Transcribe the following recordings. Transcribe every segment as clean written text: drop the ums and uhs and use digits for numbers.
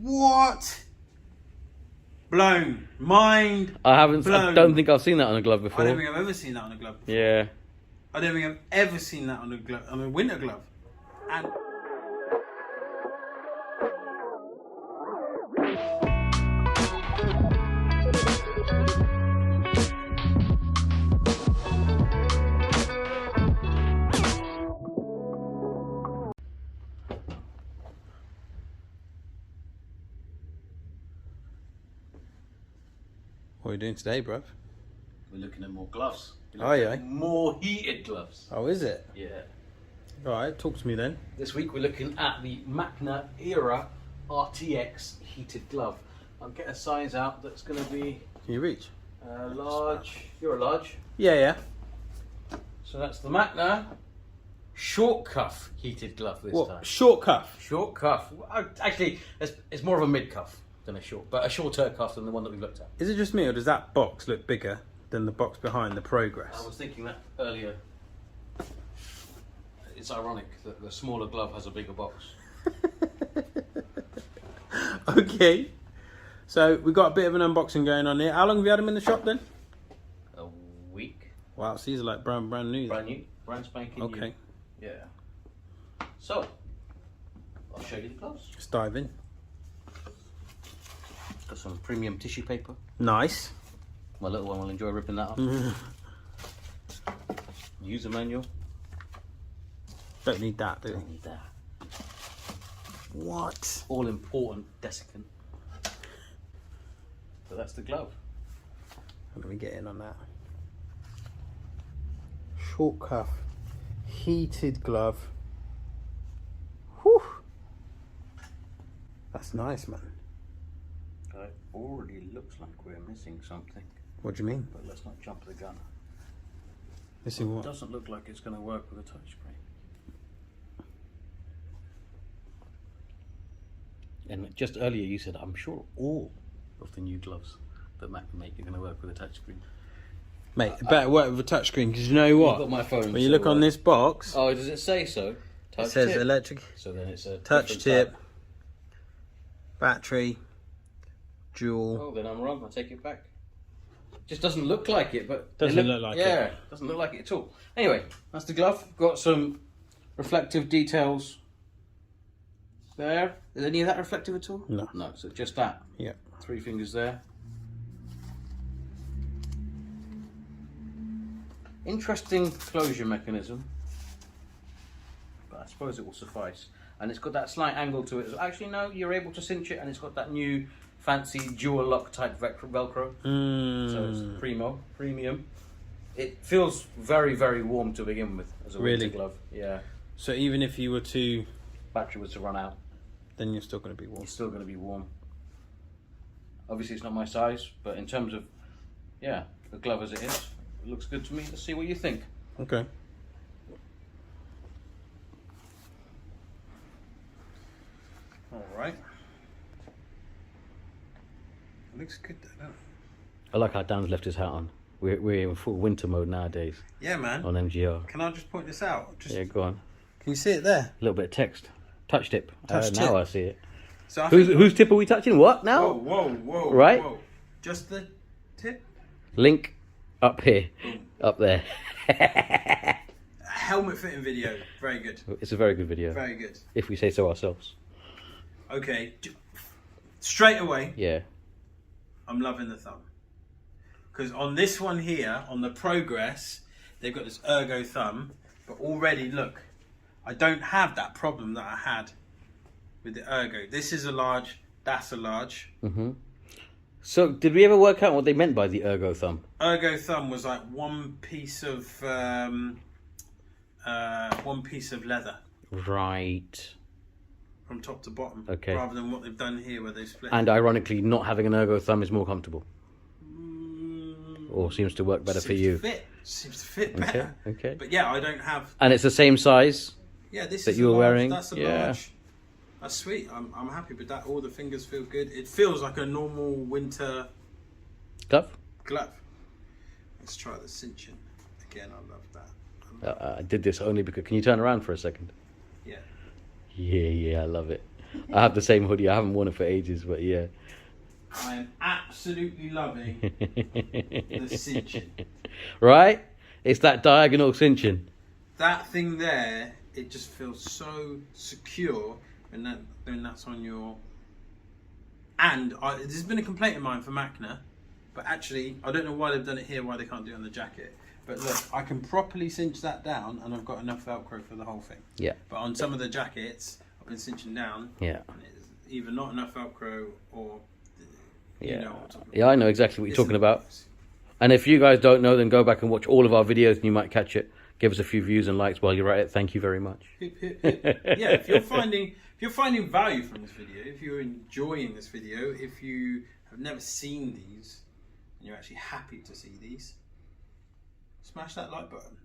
What? Blown. Mind. I haven't. blown. I don't think I've seen that on a glove before. I don't think I've ever seen that on a glove before. Yeah. I don't think I've ever seen that on a glove, on a winter glove. And what are you doing today, bruv? We're looking at more gloves. Oh yeah. More heated gloves. Oh, is it? Yeah. All right, talk to me then. This week we're looking at the Macna Era RTX heated glove. I'll get a size out that's going to be Can you reach? large. You're a large. Yeah, yeah. So that's the Macna short cuff heated glove this time. Short cuff. Short cuff. Actually, it's more of a mid cuff than a short, but a shorter cuff than the one that we've looked at. Is it just me, or does that box look bigger than the box behind the Progress? I was thinking that earlier. It's ironic that the smaller glove has a bigger box. Okay. So we've got a bit of an unboxing going on here. How long have you had them in the shop then? A week. Wow, so these are like brand new. Brand new. Brand spanking new. Okay. Yeah. So, I'll show you the gloves. Let's dive in. Got some premium tissue paper. Nice. My little one will enjoy ripping that up. User manual. Don't need that, do we? Don't need that. What? All important desiccant. So that's the glove. Let me get in on that. Short cuff, heated glove. Whew. That's nice, man. It already looks like we're missing something. What do you mean? But let's not jump the gun. Missing It what? doesn't look like it's going to work with a touchscreen. And just earlier you said, I'm sure all of the new gloves that Mac can make are going to work with a touchscreen. Mate, it better work with a touchscreen, because you know what? You've got my phone. When you look on this box, Oh, does it say so? Touch it says tip. electric, So then it's a touch different tip, type. battery, dual. Oh, then I'm wrong. I take it back. Just doesn't look like it, but Doesn't look like it. Yeah, doesn't look like it at all. Anyway, that's the glove. Got some reflective details there. Is any of that reflective at all? No. No, so just that. Yeah. 3 fingers there. Interesting closure mechanism, but I suppose it will suffice. And it's got that slight angle to it. Actually, no, you're able to cinch it, and it's got that new fancy dual lock type Velcro. So it's premium. It feels very, very warm to begin with as a winter glove. Yeah. So even if you were to, Battery was to run out, then you're still going to be warm. it's still going to be warm. Obviously, it's not my size, but in terms of, yeah, the glove as it is, it looks good to me. Let's see what you think. Okay. All right. It looks good, though, doesn't it? I like how Dan's left his hat on. We're in full winter mode nowadays Yeah, man. on MGR. Can I just point this out? Just, Yeah, go on. Can you see it there? A little bit of text. Touch tip. Touch tip. Now I see it. So I Whose tip are we touching? What now? Whoa. Right? Whoa. Just the tip? Link up here. Boom. Up there. Helmet fitting video. Very good. It's a very good video. Very good. If we say so ourselves. Okay. Straight away, Yeah. I'm loving the thumb. Because on this one here, on the Progress, they've got this ergo thumb. But already, look, I don't have that problem that I had with the ergo. This is a large, that's a large. So, did we ever work out what they meant by the ergo thumb? Ergo thumb was like one piece of leather Right. from top to bottom. Okay. Rather than what they've done here, where they've split. And ironically, not having an ergo thumb is more comfortable. Or seems to work better for you. Seems to fit better. Okay. But yeah, I don't have. And it's the same size. Yeah, this that is you were a large, wearing? That's a Yeah. large. That's sweet. I'm happy with that. All the fingers feel good. It feels like a normal winter Glove? glove. Let's try the cinching again. I love that. I did this only because... Can you turn around for a second? Yeah. Yeah, I love it. I have the same hoodie. I haven't worn it for ages, but yeah. I am absolutely loving the cinching. Right? It's that diagonal cinching. That thing there, it just feels so secure when that's on your... And there's been a complaint of mine for Macna, but actually, I don't know why they've done it here, why they can't do it on the jacket. But look, I can properly cinch that down, and I've got enough Velcro for the whole thing. Yeah. But on some of the jackets, I've been cinching down. Yeah. And it's either not enough Velcro or... Yeah. You know what I'm talking about. Yeah, I know exactly what you're talking about. And if you guys don't know, then go back and watch all of our videos and you might catch it. Give us a few views and likes while you're at it. Thank you very much. Hip, hip, hip. Yeah, if you're finding value from this video, if you're enjoying this video, if you have never seen these and you're actually happy to see these, smash that like button.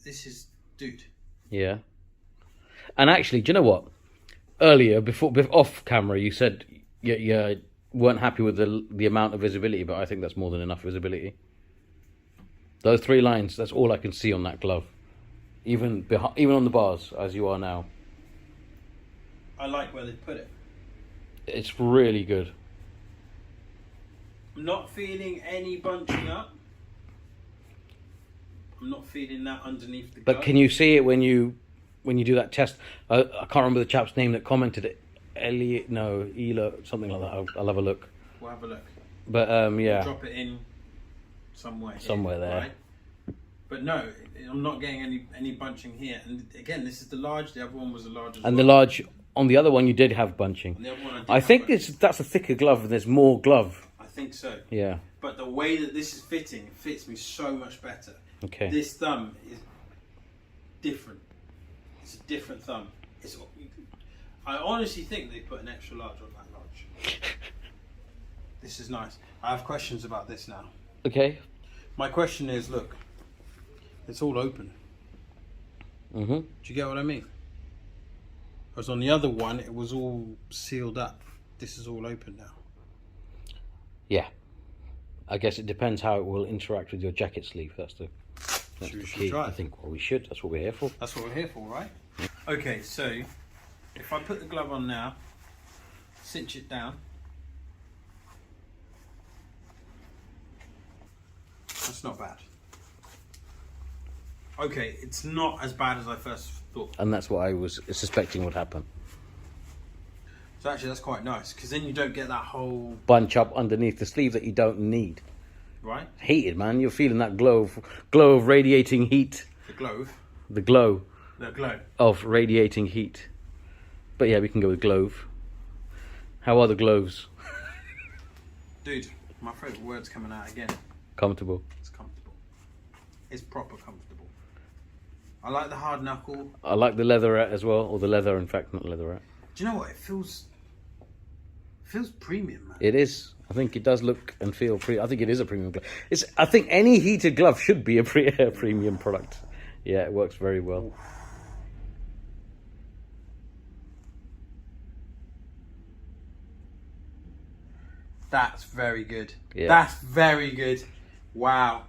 This is, dude. Yeah. And actually, do you know what? Earlier, before off camera, you said you weren't happy with the amount of visibility, but I think that's more than enough visibility. Those 3 lines, that's all I can see on that glove. Even on the bars, as you are now. I like where they put it. It's really good. I'm not feeling any bunching up. I'm not feeling that underneath the glove. But can you see it when you do that test? I can't remember the chap's name that commented it. Ela, something like that. I'll have a look. We'll have a look. But yeah. Drop it in somewhere there. Right? But no, I'm not getting any bunching here. And again, this is the large. The other one was the large as well. And the large on the other one, you did have bunching. On the other one, I think that's a thicker glove and there's more glove. I think so. Yeah. But the way that this is fitting, it fits me so much better. Okay. This thumb is different. It's a different thumb. I honestly think they put an extra large on that large. This is nice. I have questions about this now. Okay. My question is, look, it's all open. Mm-hmm. Do you get what I mean? Whereas on the other one, it was all sealed up. This is all open now. Yeah. I guess it depends how it will interact with your jacket sleeve. That's the key. Try it? I think we should. That's what we're here for. That's what we're here for, right? Okay, so if I put the glove on now, cinch it down. That's not bad. Okay, it's not as bad as I first thought. And that's what I was suspecting would happen. So actually that's quite nice, because then you don't get that whole... bunch up underneath the sleeve that you don't need. Right? Heated, man. You're feeling that glow of radiating heat. The glove. The glow. The glow. Of radiating heat. But yeah, we can go with glove. How are the gloves? Dude, my favourite word's coming out again. Comfortable. It's comfortable. It's proper comfortable. I like the hard knuckle. I like the leatherette as well, or the leather, in fact, not leatherette. Do you know what? It feels premium, man. It is. I think it does look and feel I think it is a premium glove. I think any heated glove should be a premium product. Yeah, it works very well. That's very good. Yeah. That's very good. Wow.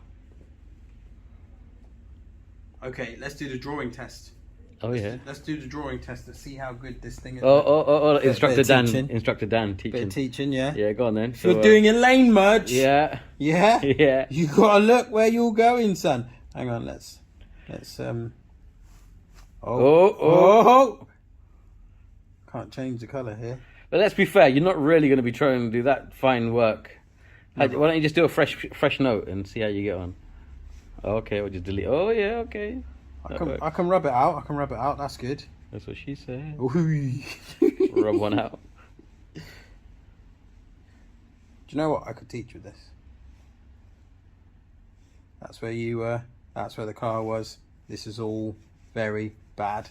Okay, let's do the drawing test. Oh yeah. Let's do the drawing test to see how good this thing is. Oh! Instructor Dan. teaching. Instructor Dan Bit teaching. of teaching, yeah. Yeah, go on then. If you're doing a lane merge. Yeah. Yeah. Yeah. You gotta look where you're going, son. Hang on, let's Oh. Can't change the colour here. But let's be fair, you're not really going to be trying to do that fine work. Why don't you just do a fresh note and see how you get on? Okay, we'll just delete. Oh yeah, okay. I can rub it out. That's good. That's what she said. Ooh. Rub one out. Do you know what I could teach with this? That's where you were. That's where the car was. This is all very bad.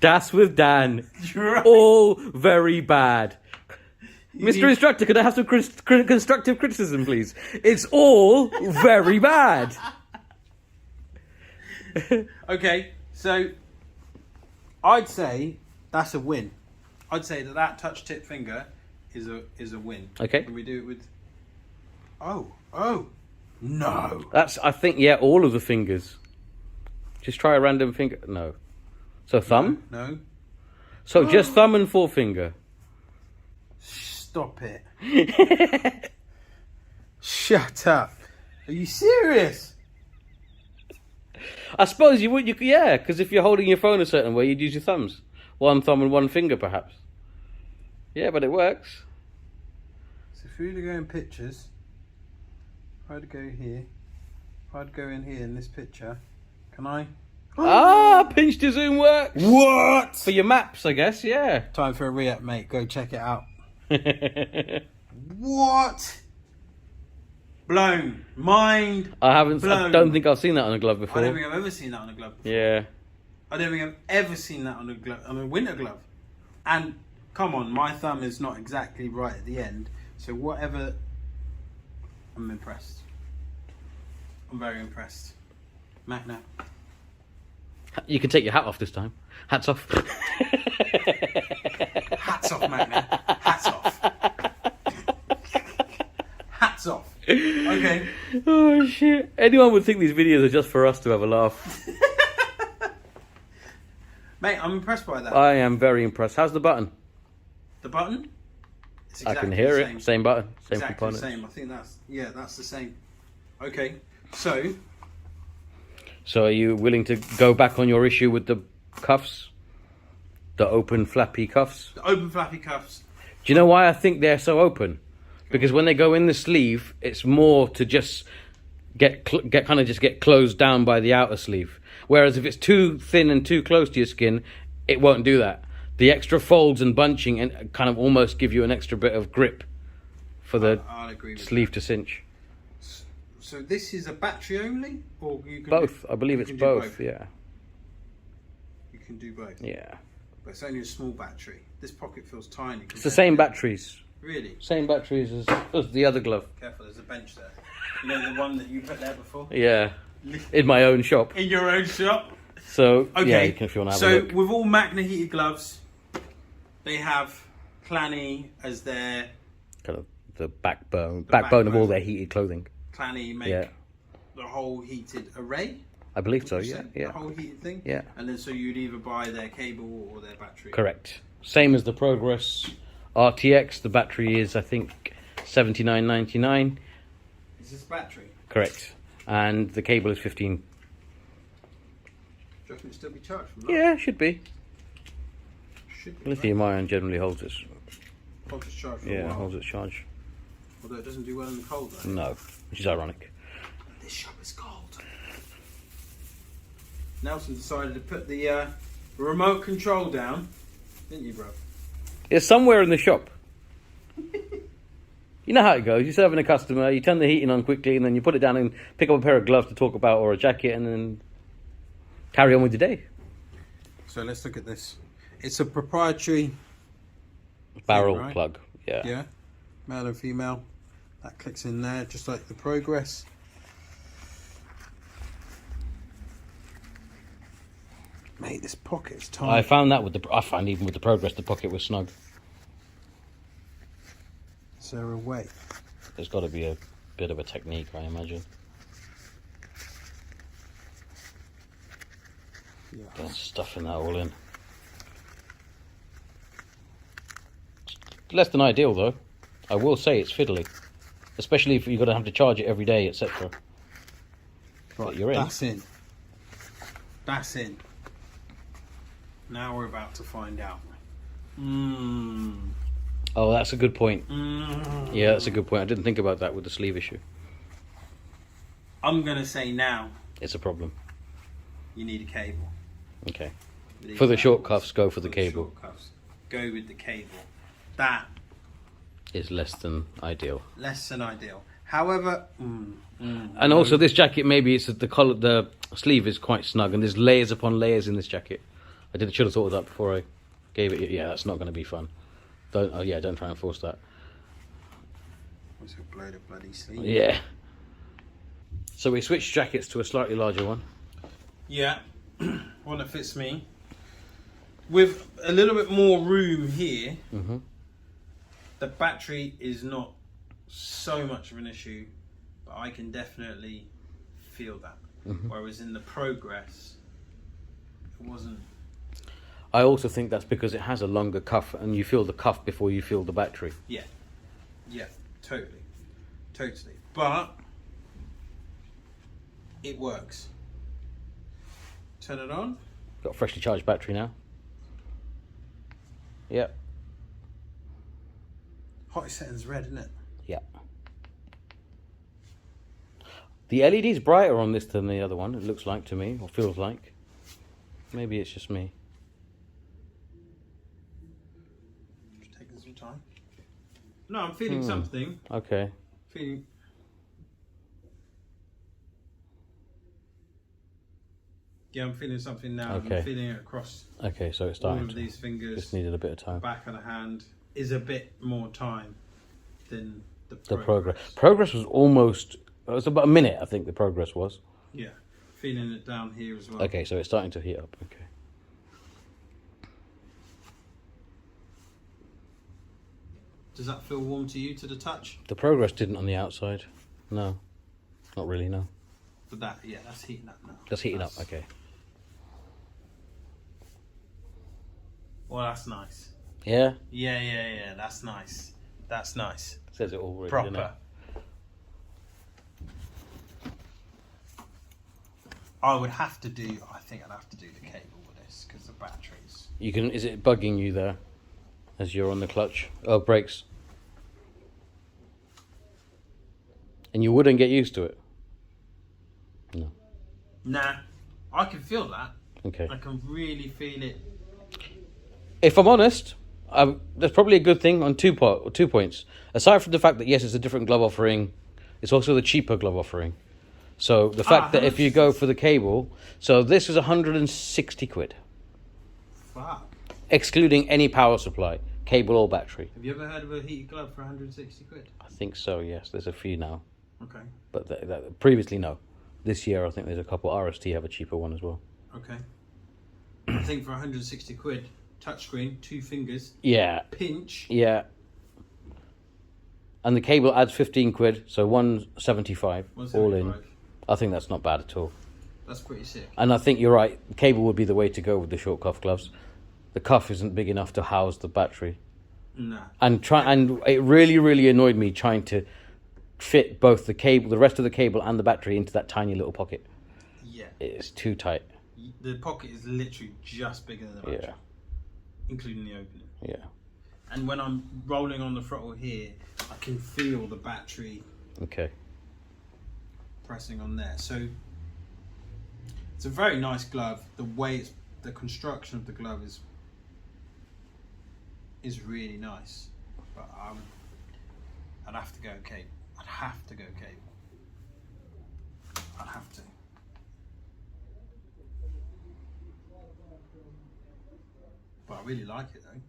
Das with Dan. Right. All very bad. Mr. Instructor, could I have some constructive criticism, please? It's all very bad. Okay, so I'd say that's a win. I'd say that touch tip finger is a win. Okay. Can we do it with... Oh, no. I think, yeah, all of the fingers. Just try a random finger. No. So thumb? No. So just thumb and forefinger. Stop it. Shut up. Are you serious? I suppose you would. Yeah, because if you're holding your phone a certain way, you'd use your thumbs. One thumb and one finger, perhaps. Yeah, but it works. So if we were to go in pictures, I'd go here. I'd go in here in this picture. Can I? Pinch to zoom works. What? For your maps, I guess, yeah. Time for a re-up, mate. Go check it out. What? Blown. Mind. I blown. don't think I've seen that on a glove before. I don't think I've ever seen that on a glove before. Yeah. I don't think I've ever seen that on a glove, on a winter glove. And come on, my thumb is not exactly right at the end. So whatever, I'm impressed. I'm very impressed. Macna. You can take your hat off this time. Hats off. Hats off, Macna. Hats off. Hats off. Okay. Oh shit! Anyone would think these videos are just for us to have a laugh. Mate, I'm impressed by that. I am very impressed. How's the button? The button? It's I exactly can hear the it. same. Same button. Same Exactly components. the same. I think that's the same. Okay. So are you willing to go back on your issue with the cuffs? The open flappy cuffs? the open flappy cuffs. Do you know why I think they're so open? Because when they go in the sleeve, it's more to just get closed down by the outer sleeve. Whereas if it's too thin and too close to your skin, it won't do that. The extra folds and bunching and kind of almost give you an extra bit of grip for the I'll agree with sleeve to cinch. So this is a battery only, or you can Both. do, I believe you it's can do both. Yeah. You can do both. Yeah. But it's only a small battery. This pocket feels tiny. It's the same batteries. Really? Same batteries as the other glove. Careful, there's a bench there. You know the one that you put there before? Yeah. In my own shop. In your own shop? So, Okay. yeah, you can, if you want to have a look. So with all Macna heated gloves, they have Clanny as their... Kind of the backbone of all their heated clothing. Clanny make the whole heated array. I believe so, yeah. The whole heated thing. Yeah. And then so you'd either buy their cable or their battery. Correct. Same as the Progress RTX. The battery is, I think, $79.99. Is this battery? Correct. And the cable is $15. Do you reckon it'll still be charged from that? Yeah, should be. Should be. Lithium-ion generally holds its Hold its charge for a while. holds its charge. Although it doesn't do well in the cold though. No, which is ironic. This shop is cold. Nelson decided to put the remote control down, didn't you, bro? It's somewhere in the shop. You know how it goes. You're serving a customer, you turn the heating on quickly, and then you put it down and pick up a pair of gloves to talk about, or a jacket, and then carry on with your day. So let's look at this. It's a proprietary Barrel right? plug. Yeah. Yeah, male and female. That clicks in there, just like the Progress. Mate, this pocket's tiny. I found even with the Progress, the pocket was snug. Is there a way? There's got to be a bit of a technique, I imagine. Yeah. Just stuffing that all in. Less than ideal, though. I will say it's fiddly, especially if you're going to have to charge it every day, etc. Right, you're in. That's in. That's in. Now we're about to find out. Oh, that's a good point. Yeah, that's a good point. I didn't think about that with the sleeve issue. I'm gonna say now. It's a problem. You need a cable. Okay. For the short cuffs, go for the cable. Short cuffs, go with the cable. That is less than ideal. Less than ideal. However, and also this jacket, maybe it's that the sleeve is quite snug, and there's layers upon layers in this jacket. Should have thought of that before I gave it. Yeah, that's not going to be fun. Don't try and force that. What's a blow the bloody sleeve? Yeah. So we switched jackets to a slightly larger one. Yeah, one that fits me. With a little bit more room here, the battery is not so much of an issue, but I can definitely feel that. Whereas in the Progress, It wasn't. I also think that's because it has a longer cuff, and you feel the cuff before you feel the battery. Yeah. Yeah. Totally. But it works. Turn it on. Got a freshly charged battery now. Yep. Hottest setting's red, isn't it? Yeah. The LED's brighter on this than the other one, it looks like to me, or feels like. Maybe it's just me. Just taking some time. No, I'm feeling something. Okay. Feeling. Yeah, I'm feeling something now. Okay. I'm feeling it across Okay, so it's all starting of to. these fingers. Just needed a bit of time. Back of the hand is a bit more time than the The progress. Progress was almost. It was about a minute, I think the progress was. Yeah, feeling it down here as well. Okay, so it's starting to heat up. Okay. Does that feel warm to you to the touch? The progress didn't on the outside. No. Not really, no. But that, yeah, that's heating up now. Just heating up, okay. Well, that's nice. Yeah? Yeah, that's nice. That's nice. Says it all really, doesn't it? Proper. I think I'd have to do the cable with this because the batteries. You can. Is it bugging you there as you're on the clutch? Oh, brakes. And you wouldn't get used to it? No. Nah, I can feel that. Okay. I can really feel it. If I'm honest, that's probably a good thing on 2 points. Aside from the fact that, yes, it's a different glove offering, it's also the cheaper glove offering. So the fact that if you go for the cable, so this is 160 quid, Fuck. excluding any power supply, cable or battery. Have you ever heard of a heated glove for 160 quid? I think so, yes. There's a few now. Okay. But previously, no. This year, I think there's a couple. RST have a cheaper one as well. Okay. I think for 160 quid, touchscreen, 2 fingers, Yeah. pinch. Yeah. And the cable adds 15 quid, so 175 all in. 175. I think that's not bad at all. That's pretty sick. And I think you're right. The cable would be the way to go with the short cuff gloves. The cuff isn't big enough to house the battery. Nah. And it really, really annoyed me trying to fit both the cable, the rest of the cable, and the battery into that tiny little pocket. Yeah. It's too tight. The pocket is literally just bigger than the battery. Yeah. Including the opening. Yeah. And when I'm rolling on the throttle here, I can feel the battery Okay. pressing on there. So it's a very nice glove. The construction of the glove is really nice. But I'd have to go cable. I'd have to. But I really like it though.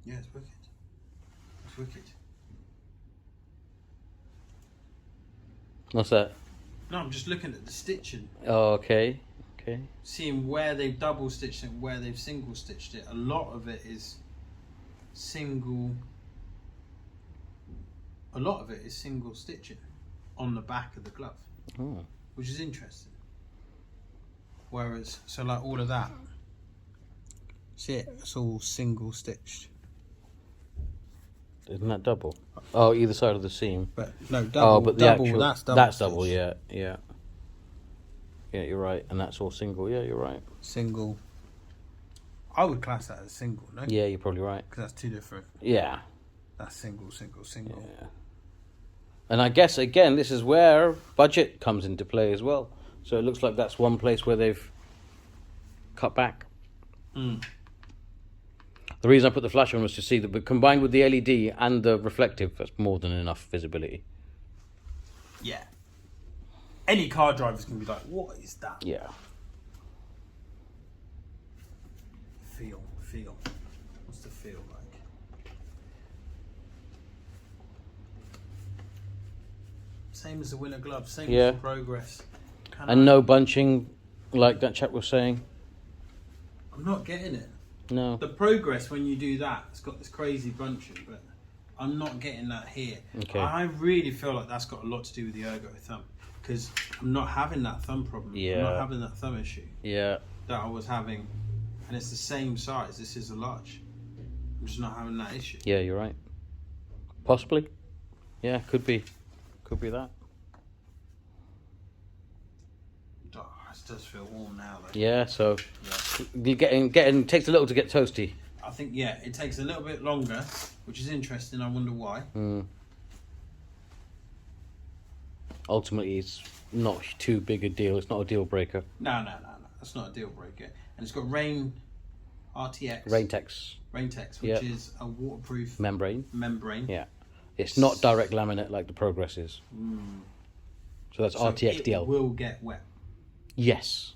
Yeah, it's wicked. It's wicked. What's that? No, I'm just looking at the stitching. Oh, okay. Okay. Seeing where they've double stitched it and where they've single stitched it. A lot of it is single stitching on the back of the glove. Oh. Which is interesting. Whereas, so like all of that, see it? It's all single stitched. Isn't that double? Oh, either side of the seam. But no, double. Oh, but the double, actual, that's double. That's double. stitched. Yeah, yeah. Yeah, you're right, and that's all single. Yeah, you're right. Single. I would class that as single, no? Yeah, you're probably right. Because that's two different. Yeah. That's single. Yeah. And I guess again, this is where budget comes into play as well. So it looks like that's one place where they've cut back. Mm. The reason I put the flash on was to see that, but combined with the LED and the reflective, that's more than enough visibility. Yeah. Any car driver's gonna be like, what is that? Yeah. Feel. What's the feel like? Same as the winter glove, same Yeah. as the progress. And no bunching, like that chap was saying. I'm not getting it. No. The progress, when you do that, it's got this crazy bunching, but I'm not getting that here. Okay. I really feel like that's got a lot to do with the ergo thumb. because I'm not having that thumb problem. Yeah. I'm not having that thumb issue Yeah. that I was having, and it's the same size. This is a large. I'm just not having that issue. Yeah, you're right. Possibly. Yeah, could be. Could be that. Oh, it does feel warm now, though. Yeah, so Yeah. you're getting takes a little to get toasty. I think, yeah, it takes a little bit longer, which is interesting. I wonder why. Ultimately, it's not too big a deal. It's not a deal breaker. No. That's not a deal breaker. And it's got Rain RTX. Raintex, which is a waterproof membrane. Yeah. It's not direct laminate like the Progress is. So that's RTX DL. It will get wet. Yes.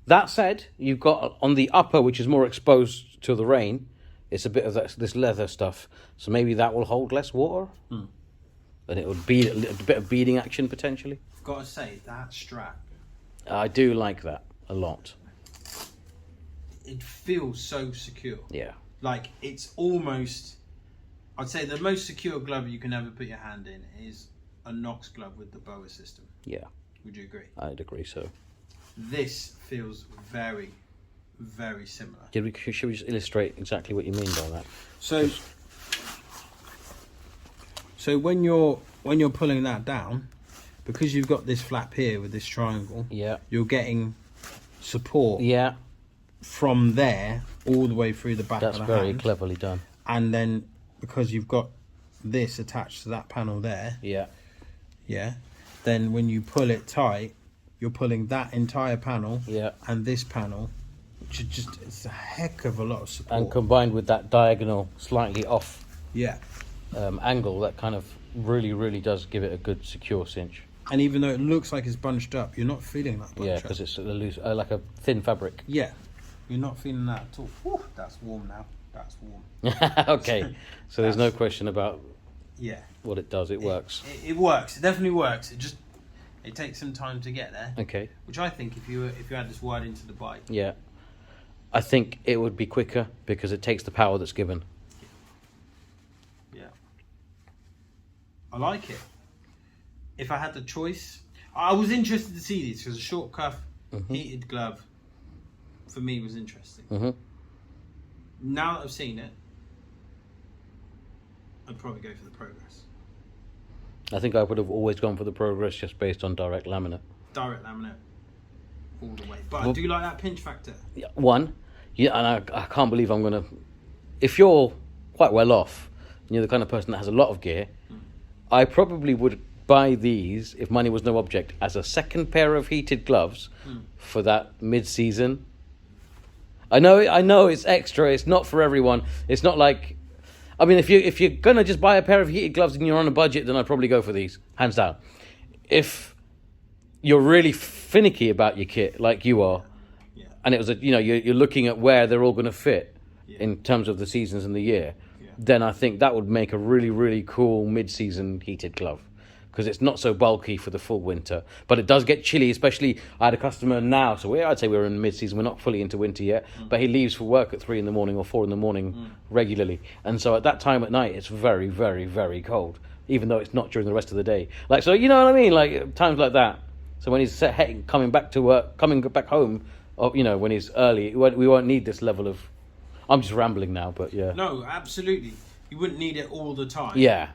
That said, you've got on the upper, which is more exposed to the rain, it's a bit of this leather stuff. So maybe that will hold less water. And it would be a bit of beading action potentially. I've got to say, that strap, I do like that a lot. it feels so secure. Yeah. Like, it's almost, I'd say the most secure glove you can ever put your hand in is a Knox glove with the BOA system. Yeah. Would you agree? I'd agree so. This feels very, very similar. Should we just illustrate exactly what you mean by that? So when you're pulling that down, because you've got this flap here with this triangle, Yeah. you're getting support Yeah. from there all the way through the back That's of the very hand. cleverly done. And then because you've got this attached to that panel there, Yeah. then when you pull it tight, you're pulling that entire panel Yeah. and this panel, which is just, it's a heck of a lot of support. And combined with that diagonal, slightly off Yeah. angle, that kind of really does give it a good secure cinch. And even though it looks like it's bunched up, you're not feeling that bunch Yeah, up. because it's a loose, like a thin fabric. Yeah, you're not feeling that at all. Whew, that's warm now. That's warm. Okay, so there's no question about Yeah. what it does. It works. It works. It definitely works. It takes some time to get there. Okay. Which I think if you had this wired into the bike. Yeah. I think it would be quicker because it takes the power that's given. Yeah. I like it. If I had the choice, I was interested to see these because a short cuff heated glove for me was interesting. Now that I've seen it, I'd probably go for the Progress. I think I would have always gone for the Progress just based on direct laminate. Direct laminate all the way. But I do like that pinch factor. Yeah, one, yeah, and I can't believe I'm going to... If you're quite well off, and you're the kind of person that has a lot of gear, I probably would buy these, if money was no object, as a second pair of heated gloves for that mid-season. I know it's extra, it's not for everyone. It's not like... I mean, if you're going to just buy a pair of heated gloves and you're on a budget, then I'd probably go for these, hands down. If you're really finicky about your kit, like you are, and it was you're looking at where they're all going to fit in terms of the seasons and the year, then I think that would make a really cool mid-season heated glove, because it's not so bulky for the full winter, but it does get chilly. Especially, I had a customer now, so I'd say we're in mid-season. We're not fully into winter yet, but he leaves for work at 3 in the morning or 4 in the morning regularly, and so at that time at night it's very cold, even though it's not during the rest of the day. Like, so you know what I mean? Like times like that. So when he's coming back to work, coming back home, when he's early, we won't need this level of... I'm just rambling now, but yeah. No, absolutely. You wouldn't need it all the time. Yeah.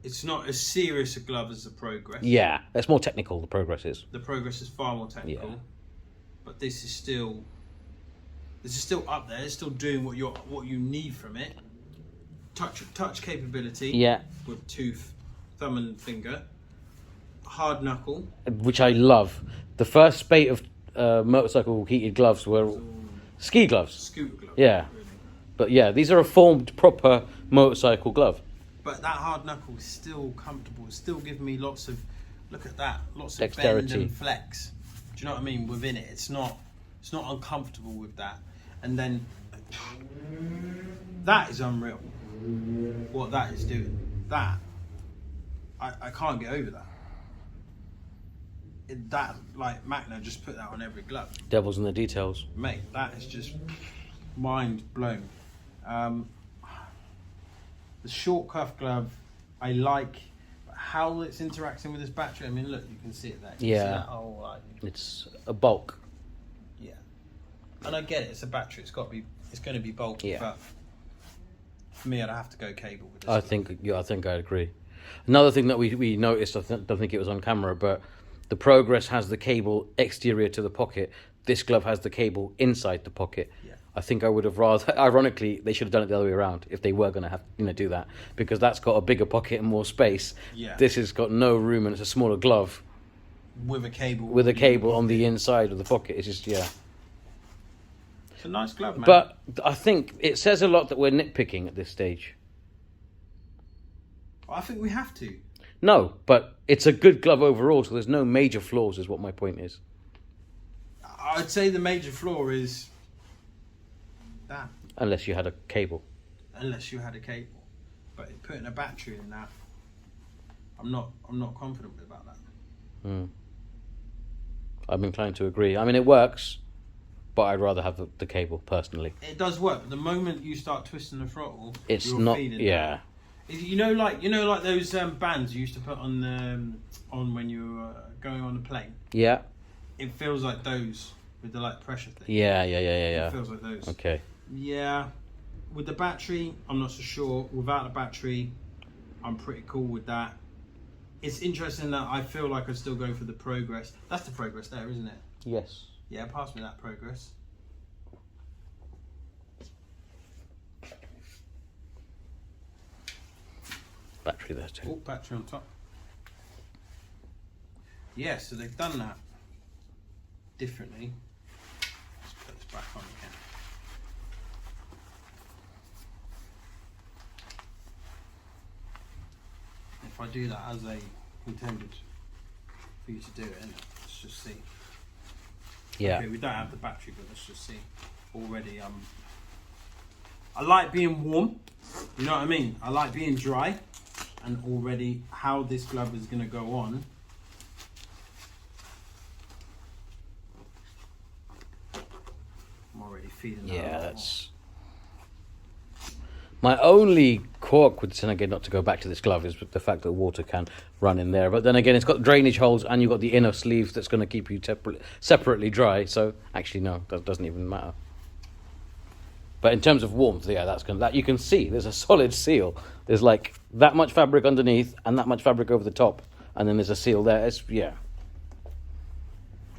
It's not as serious a glove as the Progress. Yeah, it's more technical, the Progress is. The Progress is far more technical. Yeah. But this is still up there. It's still doing what you need from it. Touch capability. Yeah. With tooth, thumb and finger. Hard knuckle. Which I love. The first spate of motorcycle heated gloves were ski gloves. Scooter glove. Yeah. Really. But yeah, these are a formed, proper motorcycle glove. But that hard knuckle is still comfortable. It's still giving me lots of, look at that, lots of dexterity, bend and flex. Do you know what I mean? Within it, it's not uncomfortable with that. And then that is unreal. What that is doing, that I can't get over that. That, like, Macna just put that on every glove. Devil's in the details, mate. That is just mind blown. The short cuff glove I like, but how it's interacting with this battery. I mean, look, you can see it there. Yeah. See that? Oh, right. It's a bulk. Yeah. And I get it. It's a battery. It's going to be bulky. Yeah. But for me, I'd have to go cable with this. I think I'd agree. Another thing that we noticed, don't think it was on camera, but the Progress has the cable exterior to the pocket. This glove has the cable inside the pocket. Yeah. I think I would have rather, ironically, they should have done it the other way around if they were going to have, do that, because that's got a bigger pocket and more space. Yeah. This has got no room and it's a smaller glove With a cable. with a cable on the inside of the pocket. It's just, yeah. It's a nice glove, man. But I think it says a lot that we're nitpicking at this stage. I think we have to. No, but it's a good glove overall, so there's no major flaws, is what my point is. I'd say the major flaw is that. Unless you had a cable. Unless you had a cable. But putting a battery in that, I'm not confident about that. I'm inclined to agree. I mean, it works, but I'd rather have the cable, personally. It does work, but the moment you start twisting the throttle, It's you're not, feeling yeah. that. You know, like those bands you used to put on when you were going on the plane. Yeah. It feels like those with the pressure thing. Yeah. It feels like those. Okay. Yeah. With the battery, I'm not so sure. Without the battery, I'm pretty cool with that. It's interesting that I feel like I'd still go for the Progress. That's the Progress there, isn't it? Yes. Yeah, pass me that Progress. Battery there too. Oh, battery on top. Yeah, so they've done that differently. Let's put this back on again. If I do that as I intended for you to do it, innit? Let's just see. Yeah. Okay, we don't have the battery, but let's just see. Already, I like being warm. You know what I mean? I like being dry. And already how this glove is going to go on. I'm already feeling that. Yeah, that's... My only quirk with this, and again, not to go back to this glove, is the fact that water can run in there. But then again, it's got drainage holes and you've got the inner sleeve that's going to keep you separately dry. So actually, no, that doesn't even matter. But in terms of warmth, yeah, that you can see there's a solid seal. There's like that much fabric underneath and that much fabric over the top, and then there's a seal there. Yeah.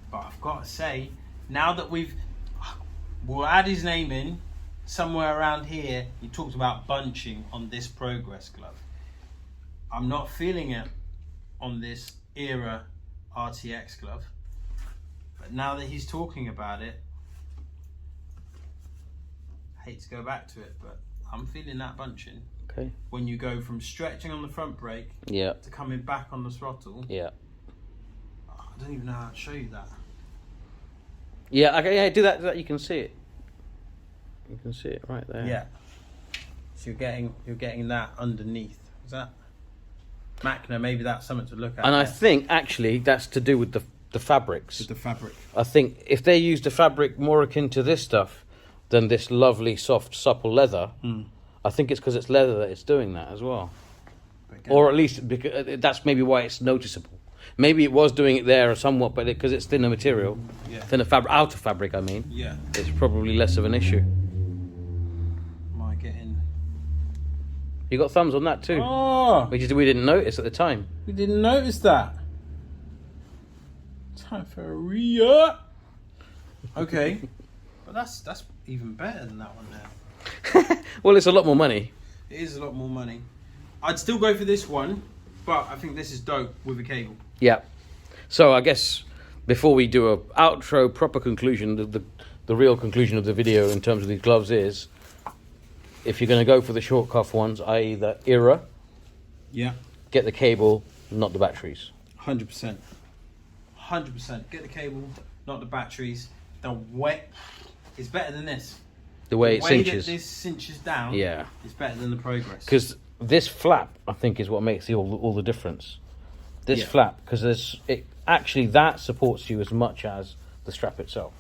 But I've got to say, now that we'll add his name in somewhere around here. He talked about bunching on this Progress glove. I'm not feeling it on this Era RTX glove. But now that he's talking about it, hate to go back to it, but I'm feeling that bunching. Okay. When you go from stretching on the front brake to coming back on the throttle. Yeah. I don't even know how to show you that. Yeah, okay, yeah, do that. You can see it. You can see it right there. Yeah. So you're getting that underneath. Is that Macna? Maybe that's something to look at. And I think actually that's to do with the fabrics. With the fabric. I think if they used a fabric more akin to this stuff than this lovely, soft, supple leather, I think it's because it's leather that it's doing that as well. Or at least because that's maybe why it's noticeable. Maybe it was doing it there somewhat, but because it's thinner material, thinner fabric, outer fabric, I mean, it's probably less of an issue. Am I getting... You got thumbs on that too, Oh! which is we didn't notice at the time. We didn't notice that. Time for a re-up. Okay. But that's even better than that one now. Well, it's a lot more money. It is a lot more money. I'd still go for this one, but I think this is dope with a cable. Yeah. So I guess before we do a outro proper conclusion, the real conclusion of the video in terms of these gloves is, if you're going to go for the short cuff ones, i.e. the Era, get the cable, not the batteries. 100%. 100%. Get the cable, not the batteries. The weight is better than this. The way it cinches. That this cinches down is better than the Progress. Because this flap, I think, is what makes all the difference. This flap, because that supports you as much as the strap itself.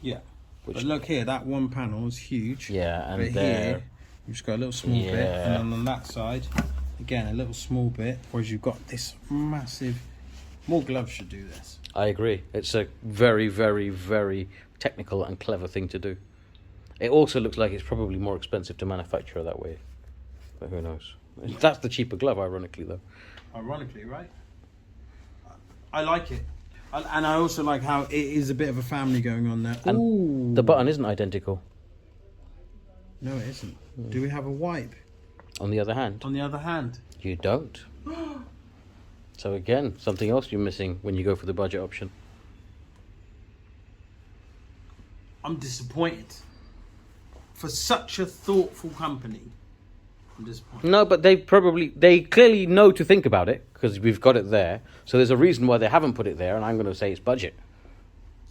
Yeah. But look here, that one panel is huge. Yeah, and but here, you've just got a little small bit, and then on that side, again, a little small bit, whereas you've got this massive. More gloves should do this. I agree. It's a very, very, very technical and clever thing to do. It also looks like it's probably more expensive to manufacture that way. But who knows? That's the cheaper glove, ironically, though. Ironically, right? I like it. And I also like how it is a bit of a family going on there. And Ooh. the button isn't identical. No, it isn't. Do we have a wipe? On the other hand, On the other hand. you don't. So again, something else you're missing when you go for the budget option. I'm disappointed. For such a thoughtful company, I'm disappointed. No, but they clearly know to think about it because we've got it there. So there's a reason why they haven't put it there, and I'm going to say it's budget.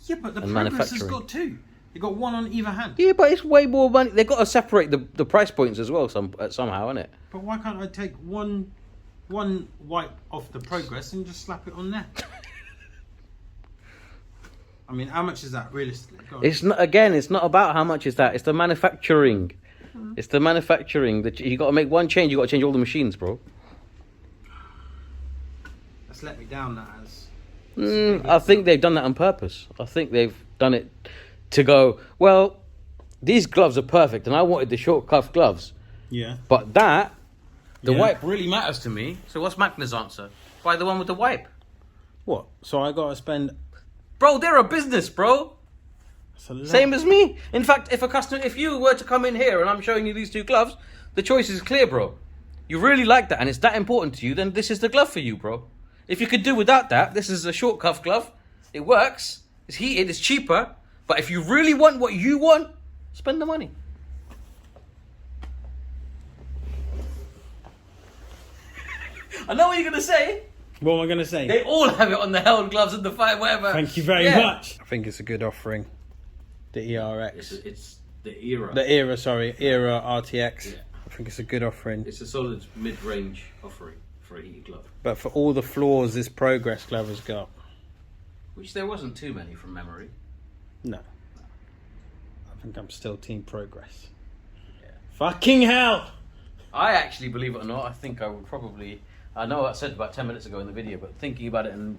Yeah, but the And Progress has manufacturing. got two. They got one on either hand. Yeah, but it's way more money. They've got to separate the price points as well somehow, isn't it? But why can't I take one wipe off the Progress and just slap it on there? I mean, how much is that realistically? Go on. It's not. Again, it's not about how much is that. It's the manufacturing. It's the manufacturing that you got to make one change. You got to change all the machines, bro. That's let me down. That has. I think they've done that on purpose. I think they've done it to go, well, these gloves are perfect, and I wanted the short cuff gloves. Yeah. But the Yeah. wipe really matters to me. So what's Macna's answer? Buy the one with the wipe. What? So I got to spend. Bro, they're a business, bro. That's a lot. Same as me. In fact, if you were to come in here and I'm showing you these two gloves, the choice is clear, bro. You really like that and it's that important to you, then this is the glove for you, bro. If you could do without that, this is a short cuff glove. It works. It's heated. It's cheaper. But if you really want what you want, spend the money. I know what you're going to say. What am I going to say? They all have it on the held gloves and the fire, whatever. Thank you very Yeah. much. I think it's a good offering. The ERX. It's the era. The Era RTX. Yeah. I think it's a good offering. It's a solid mid-range offering for a heated glove. But for all the flaws this Progress glove has got, Which there wasn't too many from memory. no. I think I'm still Team Progress. Yeah. Fucking hell! I actually, believe it or not, I think I would probably... I know I said about 10 minutes ago in the video, but thinking about it and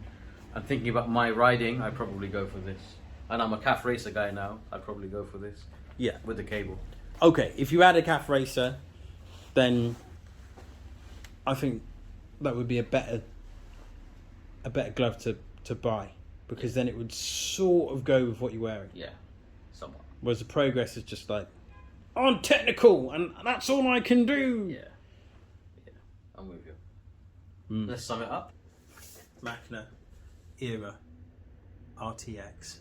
thinking about my riding, I'd probably go for this. And I'm a calf racer guy now, I'd probably go for this. Yeah. With the cable. Okay, if you had a calf racer, then I think that would be a better glove to buy, because then it would sort of go with what you're wearing. Yeah, somewhat. Whereas the Progress is just like, I'm technical and that's all I can do. Yeah, I'm with you. Let's sum it up. Macna Era RTX.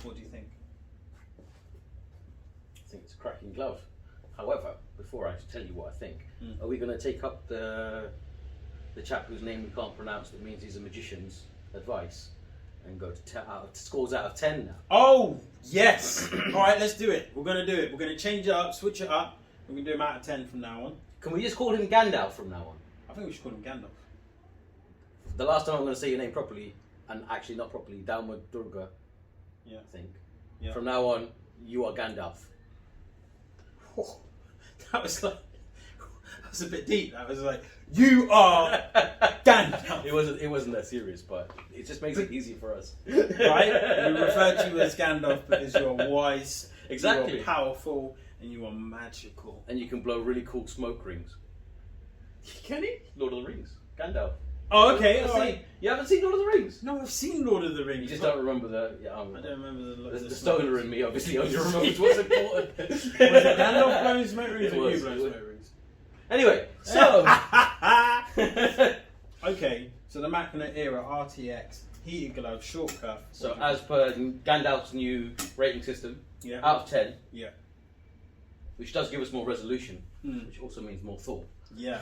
What do you think? I think it's a cracking glove. However, before I tell you what I think, are we going to take up the chap whose name we can't pronounce that means he's a magician's advice and go to scores out of 10 now? Oh, yes! Alright, let's do it. We're going to do it. We're going to change it up, switch it up. We're going to do him out of 10 from now on. Can we just call him Gandalf from now on? I think we should call him Gandalf. The last time I'm going to say your name properly, and actually not properly, Dalma Durga, Yeah. I think. Yeah. From now on, you are Gandalf. Oh, that was like... That was a bit deep. That was like, you are Gandalf. It wasn't that serious, but it just makes it easier for us. Right? We refer to you as Gandalf because you're wise, Exactly. you're powerful, and you are magical. And you can blow really cool smoke rings. Can he? Lord of the Rings. Gandalf. Oh, okay. You All right. haven't seen Lord of the Rings? No, I've seen Lord of the Rings. You just don't remember the... Yeah, I don't remember the stoner in me obviously only remembers what's important. Was it Gandalf blowing smoke rings It or you was. blowing smoke rings? Anyway, so... Okay, so the Macna Era RTX heated glove, short cuff. So as per Gandalf's new rating system, Yeah. out of 10, Yeah. which does give us more resolution, Mm. which also means more thought. Yeah.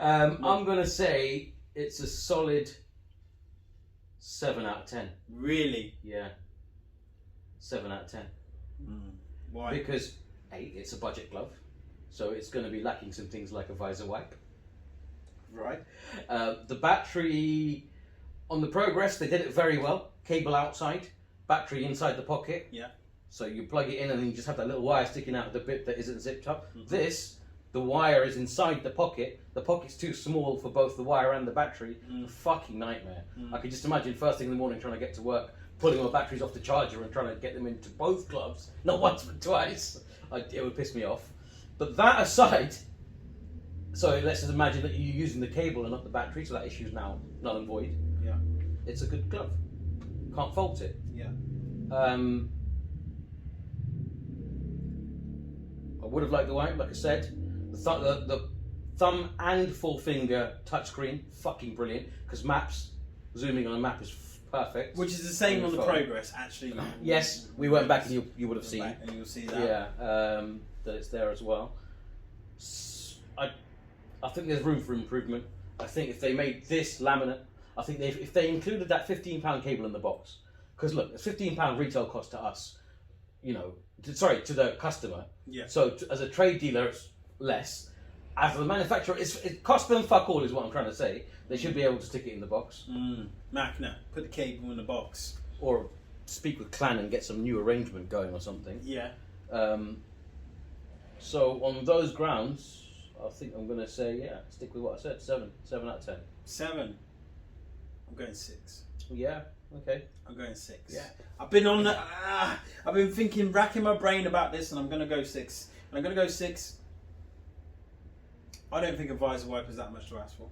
I'm going to say it's a solid 7 out of 10. Really? Yeah. 7 out of 10. Why? Because, A, it's a budget glove, so it's going to be lacking some things like a visor wipe. Right. The battery on the Progress, they did it very well. Cable outside, battery inside the pocket. Yeah. So you plug it in and then you just have that little wire sticking out of the bit that isn't zipped up. Mm-hmm. This, the wire is inside the pocket. The pocket's too small for both the wire and the battery. Fucking nightmare. I could just imagine first thing in the morning trying to get to work, pulling my batteries off the charger and trying to get them into both gloves. Not once but twice. It would piss me off. But that aside, so let's just imagine that you're using the cable and not the battery, so that issue is now null and void. Yeah. It's a good glove. Can't fault it. Yeah. I would have liked the white, like I said. The thumb and full finger touchscreen, fucking brilliant. Because maps, zooming on a map is perfect. Which is the same on the Progress, actually. Yes, we went back and you would have seen. And you'll see that. Yeah, that it's there as well. I think there's room for improvement. I think if they made this laminate, I think if they included that £15 cable in the box, because look, it's £15 retail cost to us, you know, to the customer. Yeah. So as a trade dealer, it's less. As the manufacturer, it costs them fuck all, is what I'm trying to say. They should be able to stick it in the box. Macna, put the cable in the box. Or speak with Clan and get some new arrangement going or something. Yeah. So on those grounds, I think I'm going to say, yeah, stick with what I said, 7 out of 10. 7. I'm going 6. Yeah, okay. I'm going 6. Yeah. I've been on the, I've been thinking, racking my brain about this, and I'm going to go 6. And I'm going to go 6. I don't think a visor wiper is that much to ask for.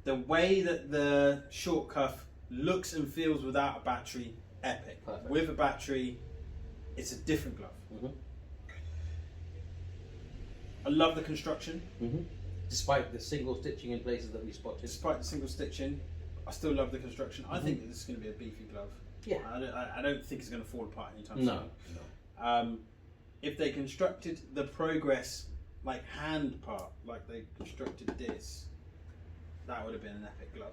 The way that the short cuff looks and feels without a battery, epic. Perfect. With a battery, it's a different glove. I love the construction. Despite the single stitching in places that we spotted. Despite the single stitching, I still love the construction. I think that this is going to be a beefy glove. Yeah. I don't think it's going to fall apart anytime No. soon. If they constructed the Progress like hand part, like they constructed this, that would have been an epic glove.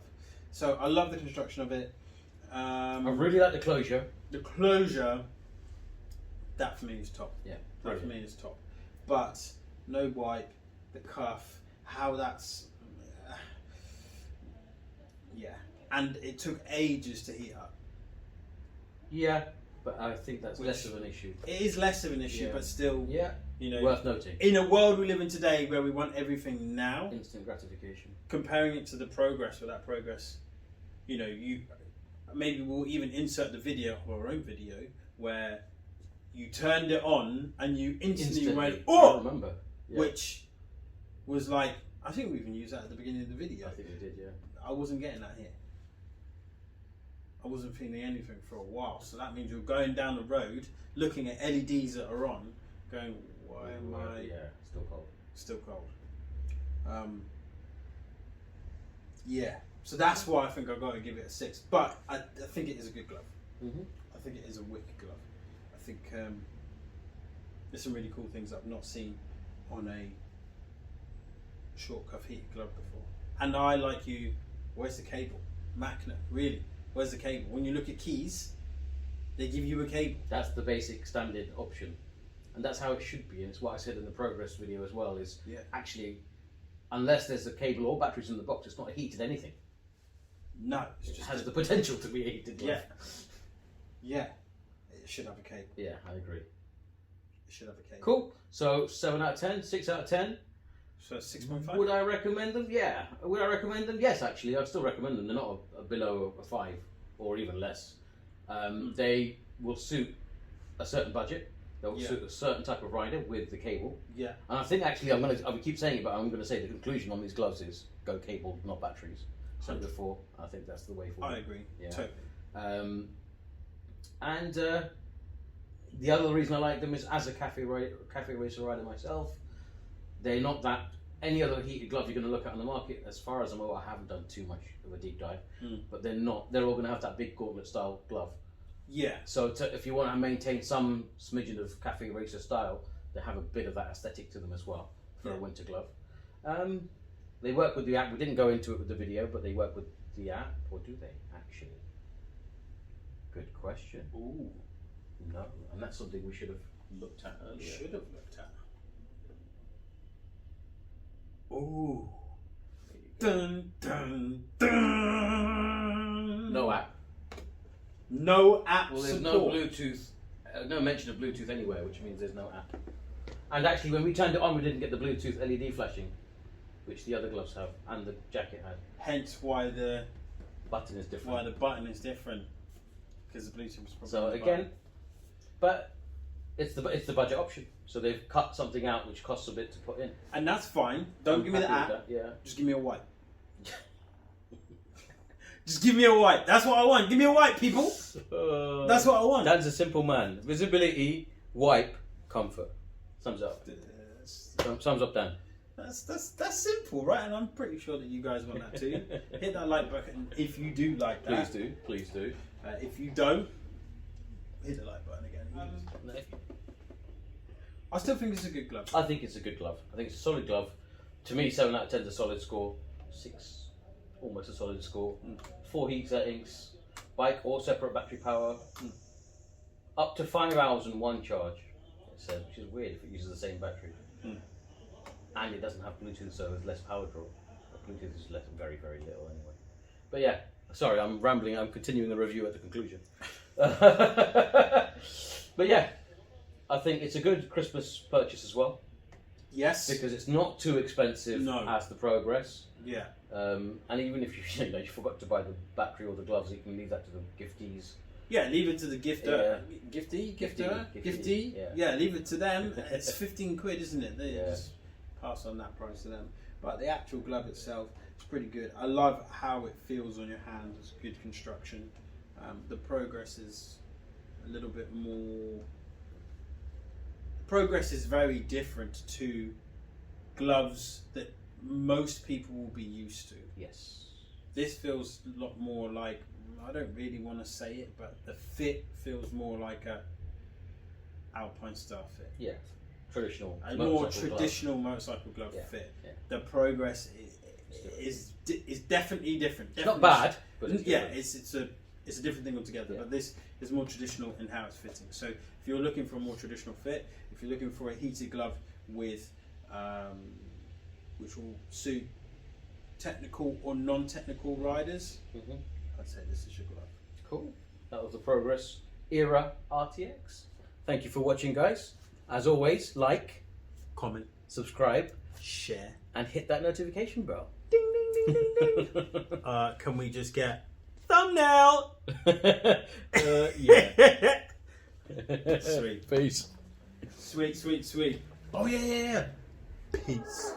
So I love the construction of it. I really like the closure. The closure, that for me is top. Yeah. That for me is top. But no wipe, the cuff, how that's, yeah. And it took ages to heat up. Yeah, but I think that's less of an issue. It is less of an issue, but still, yeah, you know, worth noting. In a world we live in today where we want everything now, Instant gratification. Comparing it to the Progress, with that Progress, you know, maybe we'll even insert the video of our own video where you turned it on and you instantly went, oh! I remember. Yeah. Which was like, I think we even used that at the beginning of the video. I think we did, yeah. I wasn't getting that here. I wasn't feeling anything for a while. So that means you're going down the road, looking at LEDs that are on, going, why am I... Yeah, still cold. Still cold. Yeah. So that's why I think I've got to give it a 6. But I think it is a good glove. I think it is a wicked glove. I think there's some really cool things I've not seen on a short cuff heated glove before. And I, like you, where's the cable? Macna, really? Where's the cable? When you look at keys, they give you a cable. That's the basic standard option. And that's how it should be. And it's what I said in the Progress video as well, is actually, unless there's a cable or batteries in the box, it's not a heated anything. No. It just has the potential to be a heated glove. Yeah. It should have a cable. Yeah, I agree. It should have a cable. Cool. So 7 out of 10, 6 out of 10. So 6.5? Would I recommend them? Yeah. Would I recommend them? Yes, actually. I'd still recommend them. They're not below a 5 or even less. They will suit a certain budget. They'll suit a certain type of rider with the cable. Yeah. And I think actually, I would keep saying it, but I'm going to say the conclusion on these gloves is go cable, not batteries. Said before. I think that's the way forward. I agree. Yeah. Totally. And the other reason I like them is as a cafe racer rider myself, they're not that any other heated glove you're going to look at on the market. As far as I'm aware, I haven't done too much of a deep dive, but they're not. They're all going to have that big gauntlet style glove. Yeah. So if you want to maintain some smidgen of cafe racer style, they have a bit of that aesthetic to them as well for a winter glove. They work with the app. We didn't go into it with the video, but they work with the app, or do they actually? Good question. Ooh. No, and that's something we should have looked at earlier. Should have looked at. Ooh. Dun dun dun. No app. No app Well, there's support. no Bluetooth. No mention of Bluetooth anywhere, which means there's no app. And actually, when we turned it on, we didn't get the Bluetooth LED flashing, which the other gloves have, and the jacket had. Hence why the Button is different. button is different, because the Bluetooth was probably So on the again, button. but it's the budget option. So they've cut something out which costs a bit to put in. And that's fine. Don't I'm give me the happy app. with that, yeah. Just give me a wipe. Just give me a wipe. That's what I want. Give me a wipe, people. That's what I want. Dan's a simple man. Visibility, wipe, comfort. Thumbs up. Thumbs up, Dan. That's simple, right? And I'm pretty sure that you guys want that too. Hit that like button if you do like that. Please do. If you don't, hit the like button again. I still think it's a good glove. I think it's a good glove. I think it's a solid glove. To me, 7 out of 10 is a solid score. 6, almost a solid score. 4 heat settings. Bike or separate battery power. Up to 5 hours and 1 charge. It said, which is weird if it uses the same battery. And it doesn't have Bluetooth, so there's less power draw. But Bluetooth is less, very, very little anyway. But yeah, sorry, I'm rambling. I'm continuing the review at the conclusion. But yeah, I think it's a good Christmas purchase as well. Yes. Because it's not too expensive as the Progress. Yeah. And even if you forgot to buy the battery or the gloves, you can leave that to the gifties. Yeah, leave it to the gifter. Yeah. Gifty? Yeah, leave it to them. It's 15 quid, isn't it? They just pass on that price to them. But the actual glove itself is pretty good. I love how it feels on your hand. It's good construction. The Progress is a little bit more... Progress is very different to gloves that most people will be used to. Yes. This feels a lot more like, I don't really want to say it, but the fit feels more like a Alpine style fit. Yeah. Traditional. A more traditional motorcycle glove fit. Yeah. The Progress is definitely different. It's not bad, but it's it's a different thing altogether. But this is more traditional in how it's fitting. So if you're looking for a more traditional fit, if you're looking for a heated glove with which will suit technical or non-technical riders, I'd say this is your glove. Cool. That was the Progress Era RTX. Thank you for watching, guys. As always, like, Comment, subscribe, share, and hit that notification bell. ding ding ding ding ding. Can we just get thumbnail? Yeah. Sweet. Peace. Sweet. Oh yeah. Peace.